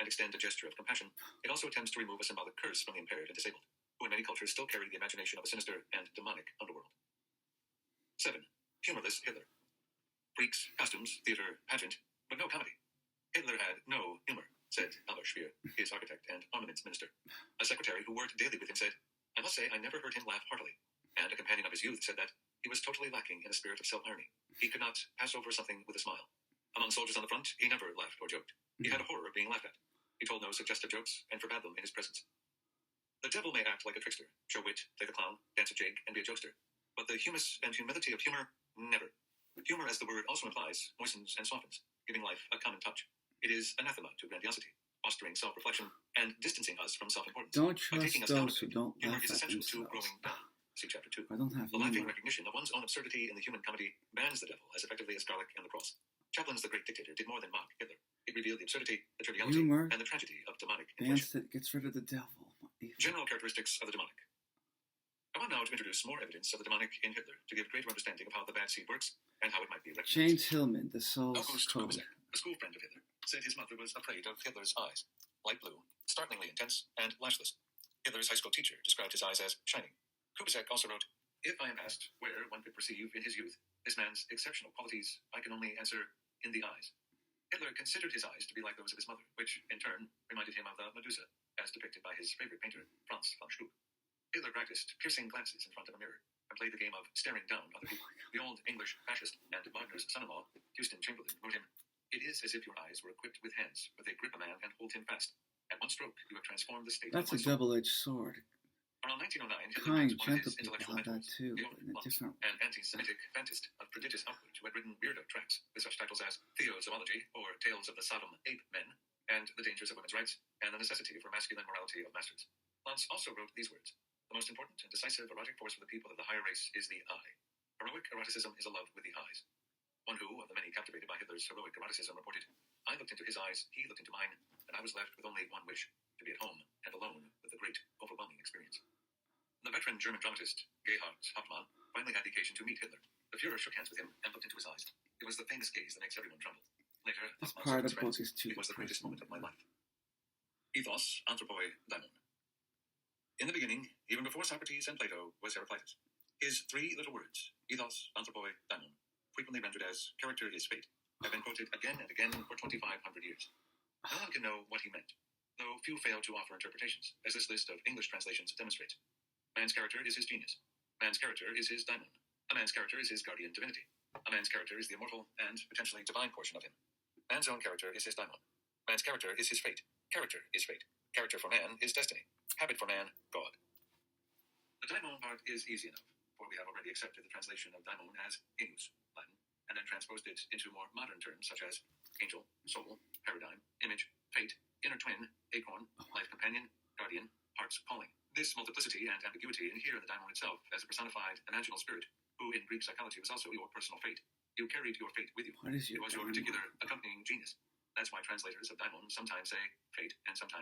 extend a gesture of compassion, it also attempts to remove a symbolic curse from the impaired and disabled, who in many cultures still carry the imagination of a sinister and demonic underworld. 7. Humorless Hitler. Freaks, costumes, theater, pageant, but no comedy. Hitler had no humor, said Albert Speer, his architect and armaments minister. A secretary who worked daily with him said, I must say I never heard him laugh heartily. And a companion of his youth said that he was totally lacking in a spirit of self-irony. He could not pass over something with a smile. Among soldiers on the front, he never laughed or joked. He had a horror of being laughed at. He told no suggestive jokes and forbade them in his presence. The devil may act like a trickster, show wit, play the clown, dance a jig, and be a jokester. But the humus and humility of humor, never. Humor, as the word also implies, moistens and softens, giving life a common touch. It is anathema to grandiosity, fostering self-reflection and distancing us from self-importance. Don't trust those who don't humor laugh is at essential to themselves. growing down. See Chapter 2. I don't have The laughing humor. recognition of one's own absurdity in the human comedy bans the devil as effectively as garlic and the cross. Chaplin's The Great Dictator did more than mock Hitler. It revealed the absurdity, the triviality, Humor and the tragedy of demonic Dance inflation. that gets rid of the devil. General characteristics of the demonic. I want now to introduce more evidence of the demonic in Hitler to give greater understanding of how the bad seed works and how it might be recognized. James Hillman, The Soul's August Code. Kubizek, a school friend of Hitler, said his mother was afraid of Hitler's eyes. Light blue, startlingly intense, and lashless. Hitler's high school teacher described his eyes as shining. Kubizek also wrote, If I am asked where one could perceive in his youth this man's exceptional qualities, I can only answer, in the eyes. Hitler considered his eyes to be like those of his mother, which, in turn, reminded him of the Medusa, as depicted by his favorite painter, Franz von Stuck. Hitler practiced piercing glances in front of a mirror and played the game of staring down other people. The old English fascist and Wagner's son-in-law, Houston Chamberlain, wrote him, It is as if your eyes were equipped with hands, where they grip a man and hold him fast. At one stroke, you have transformed the state That's of a my soul. double-edged sword. Around 1909, Hitler Kind, met one of gentle his people intellectual have that mentors, too, Georg but in a Luntz, different... an anti-Semitic fantast of prodigious output who had written weirdo tracts with such titles as Theozoology, or Tales of the Sodom Ape Men, and The Dangers of Women's Rights, and the Necessity for Masculine Morality of Masters. Luntz also wrote these words, The most important and decisive erotic force for the people of the higher race is the eye. Heroic eroticism is a love with the eyes. One who, of the many captivated by Hitler's heroic eroticism, reported, I looked into his eyes, he looked into mine, and I was left with only one wish, to be at home and alone with the great, overwhelming experience. The veteran German dramatist, Gerhard Hauptmann, finally had the occasion to meet Hitler. The Fuhrer shook hands with him and looked into his eyes. It was the famous gaze that makes everyone tremble. Later, This Hauptmann part said of to the book his is too friends, It was the greatest depressing. moment of my life. Ethos, Anthropoi, Daimon. In the beginning, even before Socrates and Plato, was Heraclitus. His three little words, ethos, anthropoi, daimon, frequently rendered as character is fate, have been quoted again and again for 2,500 years. No one can know what he meant, though few fail to offer interpretations, as this list of English translations demonstrates. Man's character is his genius. Man's character is his daimon. A man's character is his guardian divinity. A man's character is the immortal and potentially divine portion of him. Man's own character is his daimon. Man's character is his fate. Character is fate. Character for man is destiny. Habit for man, God. The daimon part is easy enough, for we have already accepted the translation of daimon as genius, Latin, and then transposed it into more modern terms such as angel, soul, paradigm, image, fate, inner twin, acorn, life companion, guardian, heart's calling. This multiplicity and ambiguity inhere the daimon itself as a personified imaginal spirit, who in Greek psychology was also your personal fate. You carried your fate with you. What is It your was your daimon? particular accompanying genius. That's why translators of daimon sometimes say fate and sometimes